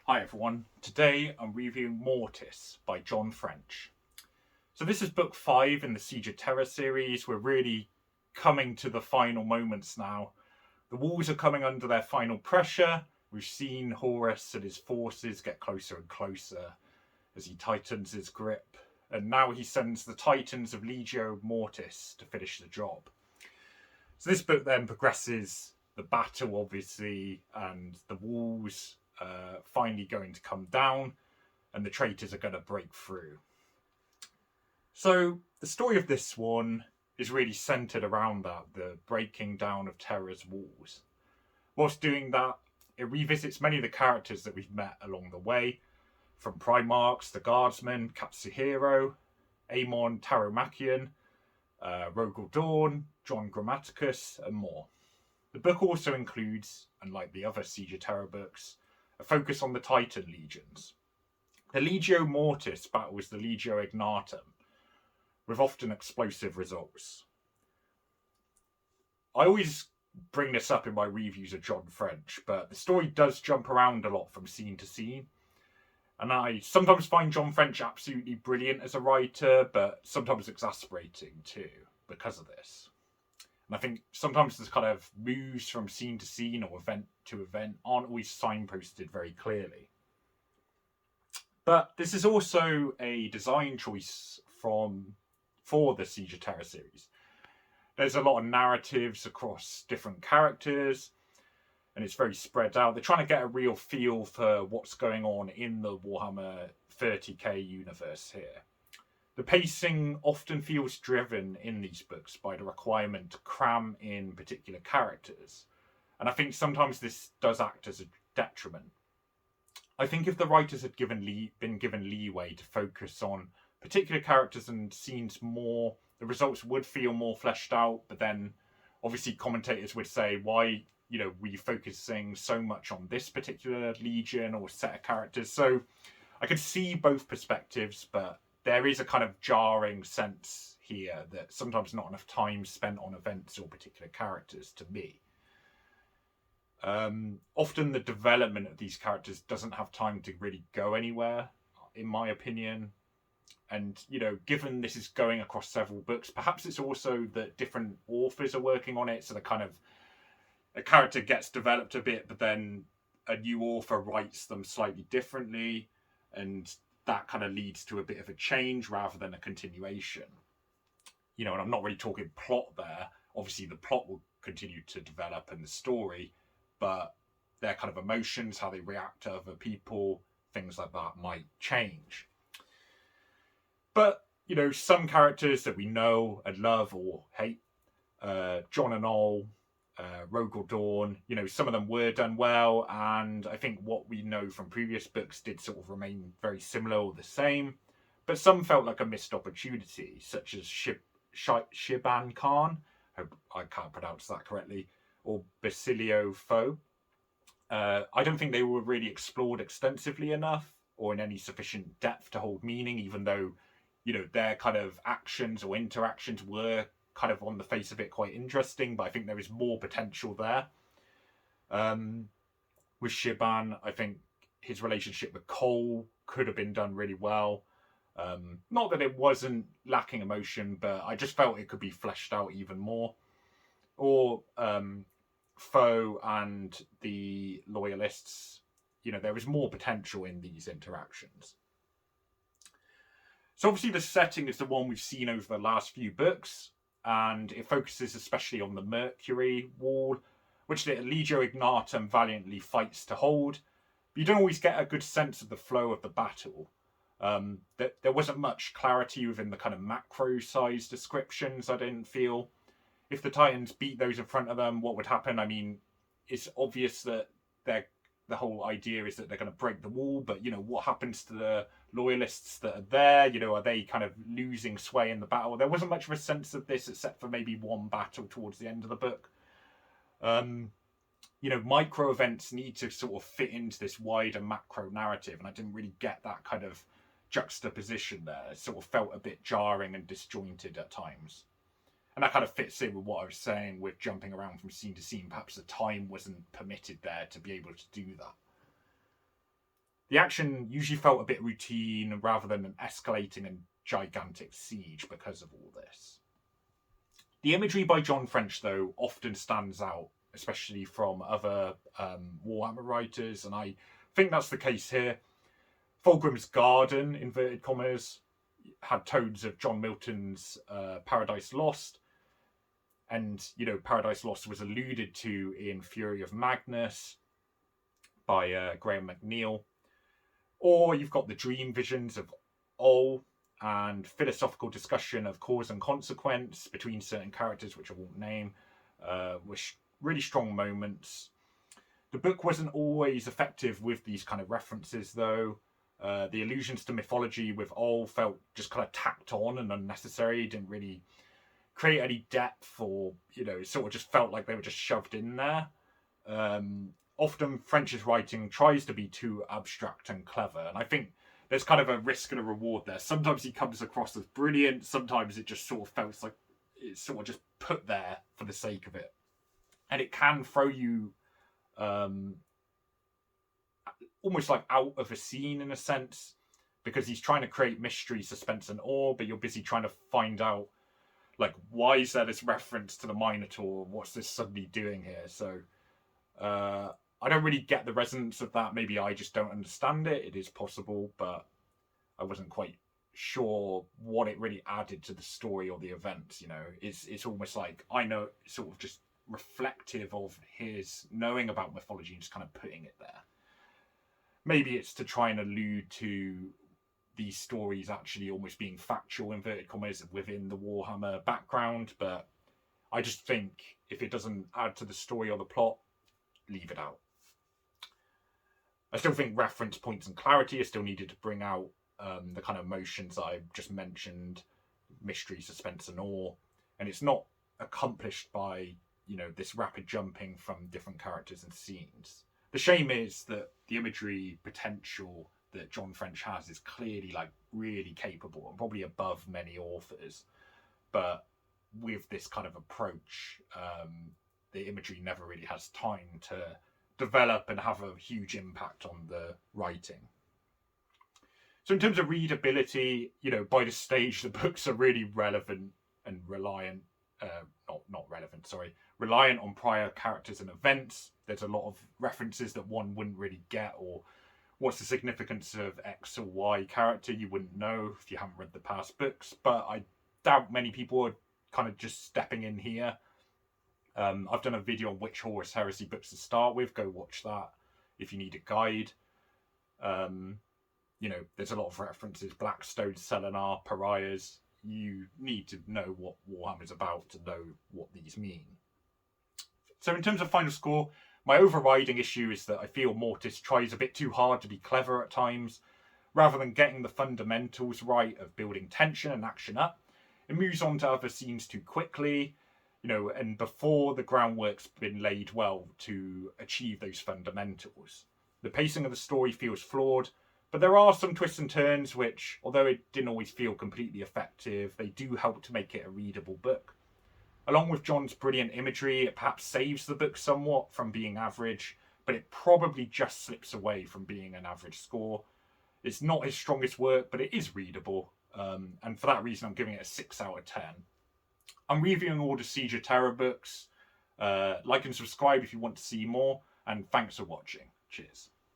Hi everyone, today I'm reviewing Mortis by John French. So this is book 5 in the Siege of Terra series. We're really coming to the final moments now. The walls are coming under their final pressure. We've seen Horus and his forces get closer and closer as he tightens his grip. And now he sends the Titans of Legio Mortis to finish the job. So this book then progresses the battle, obviously, and the walls finally going to come down and the traitors are going to break through. So the story of this one is really centered around that, the breaking down of Terra's walls. Whilst doing that, it revisits many of the characters that we've met along the way, from Primarchs, the Guardsmen, Katsuhiro, Amon Taromachian, Rogel Dawn, John Grammaticus, and more. The book also includes, unlike the other Siege of Terra books, a focus on the Titan legions. The Legio Mortis battles the Legio Ignatum, with often explosive results. I always bring this up in my reviews of John French, but the story does jump around a lot from scene to scene. And I sometimes find John French absolutely brilliant as a writer, but sometimes exasperating too because of this. And I think sometimes the kind of moves from scene to scene or event to event aren't always signposted very clearly. But this is also a design choice for the Siege of Terra series. There's a lot of narratives across different characters, and it's very spread out. They're trying to get a real feel for what's going on in the Warhammer 30k universe here. The pacing often feels driven in these books by the requirement to cram in particular characters. And I think sometimes this does act as a detriment. I think if the writers had been given leeway to focus on particular characters and scenes more, the results would feel more fleshed out. But then obviously commentators would say, why, were you focusing so much on this particular legion or set of characters? So I could see both perspectives, but there is a kind of jarring sense here that sometimes not enough time spent on events or particular characters to me. Often the development of these characters doesn't have time to really go anywhere, in my opinion. And, given this is going across several books, perhaps it's also that different authors are working on it. So a character gets developed a bit, but then a new author writes them slightly differently. And that kind of leads to a bit of a change rather than a continuation. And I'm not really talking plot there. Obviously, the plot will continue to develop and the story, but their kind of emotions, how they react to other people, things like that might change. But, some characters that we know and love or hate, John and Ol, Rogel Dawn, some of them were done well, and I think what we know from previous books did sort of remain very similar or the same, but some felt like a missed opportunity, such as Shiban Khan, hope I can't pronounce that correctly, or Basilio Foe. I don't think they were really explored extensively enough or in any sufficient depth to hold meaning, even though, their kind of actions or interactions were kind of on the face of it quite interesting, but I think there is more potential there. With Shiban, I think his relationship with Cole could have been done really well. Not that it wasn't lacking emotion, but I just felt it could be fleshed out even more. Or Foe and the Loyalists, there was more potential in these interactions. So obviously the setting is the one we've seen over the last few books, and it focuses especially on the Mercury wall, which the Legio Ignatum valiantly fights to hold. But you don't always get a good sense of the flow of the battle. There wasn't much clarity within the kind of macro size descriptions, I didn't feel. If the Titans beat those in front of them, what would happen? I mean, it's obvious that the whole idea is that they're going to break the wall, but, what happens to the Loyalists that are there? Are they kind of losing sway in the battle? There wasn't much of a sense of this, except for maybe one battle towards the end of the book. Micro events need to sort of fit into this wider macro narrative, and I didn't really get that kind of juxtaposition there. It sort of felt a bit jarring and disjointed at times. And that kind of fits in with what I was saying with jumping around from scene to scene. Perhaps the time wasn't permitted there to be able to do that. The action usually felt a bit routine rather than an escalating and gigantic siege because of all this. The imagery by John French, though, often stands out, especially from other Warhammer writers, and I think that's the case here. Fulgrim's Garden, inverted commas, had tones of John Milton's Paradise Lost, and Paradise Lost was alluded to in Fury of Magnus by Graham McNeil. Or you've got the dream visions of Ol, and philosophical discussion of cause and consequence between certain characters, which I won't name, were really strong moments. The book wasn't always effective with these kind of references, though. The allusions to mythology with Ol felt just kind of tacked on and unnecessary. Didn't really create any depth, or it sort of just felt like they were just shoved in there. Often French's writing tries to be too abstract and clever, and I think there's kind of a risk and a reward there. Sometimes he comes across as brilliant, sometimes it just sort of feels like it's sort of just put there for the sake of it. And it can throw you almost like out of a scene in a sense, because he's trying to create mystery, suspense, and awe, but you're busy trying to find out, like, why is there this reference to the Minotaur? What's this suddenly doing here? So I don't really get the resonance of that. Maybe I just don't understand it. It is possible, but I wasn't quite sure what it really added to the story or the events. It's almost like I know, sort of just reflective of his knowing about mythology and just kind of putting it there. Maybe it's to try and allude to these stories actually almost being factual, inverted commas, within the Warhammer background, but I just think if it doesn't add to the story or the plot, leave it out. I still think reference points and clarity are still needed to bring out the kind of emotions that I just mentioned, mystery, suspense, and awe, and it's not accomplished by this rapid jumping from different characters and scenes. The shame is that the imagery potential that John French has is clearly really capable and probably above many authors, but with this kind of approach, the imagery never really has time to develop and have a huge impact on the writing. So in terms of readability, by this stage, the books are really relevant and reliant on prior characters and events. There's a lot of references that one wouldn't really get, or what's the significance of X or Y character, you wouldn't know if you haven't read the past books, but I doubt many people are kind of just stepping in here. I've done a video on which Horus Heresy books to start with. Go watch that if you need a guide. There's a lot of references: Blackstone, Selenar, Pariahs. You need to know what Warhammer's about to know what these mean. So in terms of final score, my overriding issue is that I feel Mortis tries a bit too hard to be clever at times. Rather than getting the fundamentals right of building tension and action up, it moves on to other scenes too quickly, and before the groundwork's been laid well to achieve those fundamentals. The pacing of the story feels flawed, but there are some twists and turns which, although it didn't always feel completely effective, they do help to make it a readable book. Along with John's brilliant imagery, it perhaps saves the book somewhat from being average, but it probably just slips away from being an average score. It's not his strongest work, but it is readable, and for that reason I'm giving it a 6 out of 10. I'm reviewing all the Siege of Terra books. Like and subscribe if you want to see more, and thanks for watching. Cheers.